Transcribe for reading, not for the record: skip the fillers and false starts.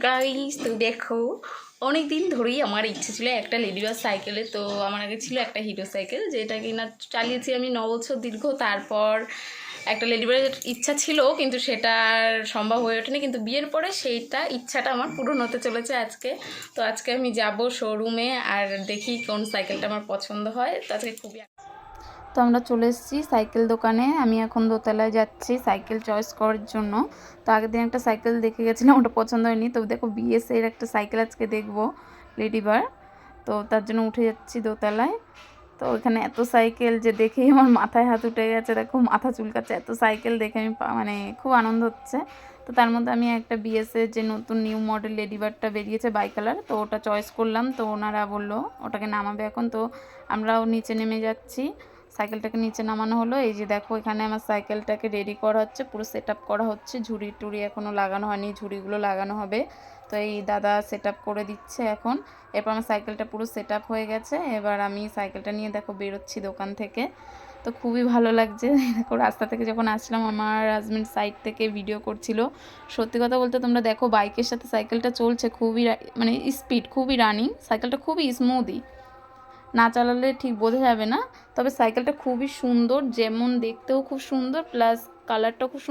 Guys তো দেখো অনেক দিন ধরেই আমার ইচ্ছে ছিল একটা লেডিবার্ড সাইকেলে। তো আমার আগে ছিল একটা হিরো সাইকেল, যেটা কিনা চালিয়েছি আমি 9 বছর দীর্ঘ। তারপর একটা লেডিবার্ডের ইচ্ছা ছিল, কিন্তু সেটা আর সম্ভব হয়ে ওঠেনি। কিন্তু বিয়ের পরে সেইটা ইচ্ছাটা আমার পূরণ হতে চলেছে আজকে। তো আজকে আমি যাব শোরুমে আর দেখি কোন সাইকেলটা আমার পছন্দ হয়। তো আজকে খুবই তো আমরা চলে এসেছি সাইকেল দোকানে। আমি এখন দোতলায় যাচ্ছি সাইকেল চয়েস করার জন্য। তো আগের দিন একটা সাইকেল দেখে গেছিলাম, ওটা পছন্দ হয়নি। তো দেখো বিএস এর একটা সাইকেল আজকে দেখবো, লেডিবার। তো তার জন্য উঠে যাচ্ছি দোতলায়। তো ওখানে এত সাইকেল যে দেখেই আমার মাথায় হাত উঠে গেছে, দেখো মাথা চুলকাচ্ছে। এত সাইকেল দেখে আমি মানে খুব আনন্দ হচ্ছে। তো তার মধ্যে আমি একটা বিএসের যে নতুন নিউ মডেল লেডিবারটা বেরিয়েছে বাই কালার, তো ওটা চয়েস করলাম। তো ওনারা বললো ওটাকে নামাবে এখন। তো আমরাও নিচে নেমে যাচ্ছি, সাইকেলটাকে নিচে নামানো হলো। এই যে দেখো এখানে আমার সাইকেলটাকে রেডি করা হচ্ছে, পুরো সেট আপ করা হচ্ছে। ঝুড়ি টুড়ি এখনও লাগানো হয়নি, ঝুড়িগুলো লাগানো হবে। তো এই দাদা সেট আপ করে দিচ্ছে এখন। এরপর আমার সাইকেলটা পুরো সেট আপ হয়ে গেছে। এবার আমি সাইকেলটা নিয়ে দেখো বেরোচ্ছি দোকান থেকে। তো খুবই ভালো লাগছে। দেখো রাস্তা থেকে যখন আসলাম, আমার হাজব্যান্ড সাইড থেকে ভিডিও করছিল। সত্যি কথা বলতে তোমরা দেখো বাইকের সাথে সাইকেলটা চলছে খুবই মানে স্পিড, খুবই রানিং। সাইকেলটা খুবই স্মুথই, না চালালে ঠিক বোঝা যাবে না। তবে সাইকেলটা খুবই সুন্দর, যেমন দেখতেও খুব সুন্দর, প্লাস কালারটাও খুব সুন্দর।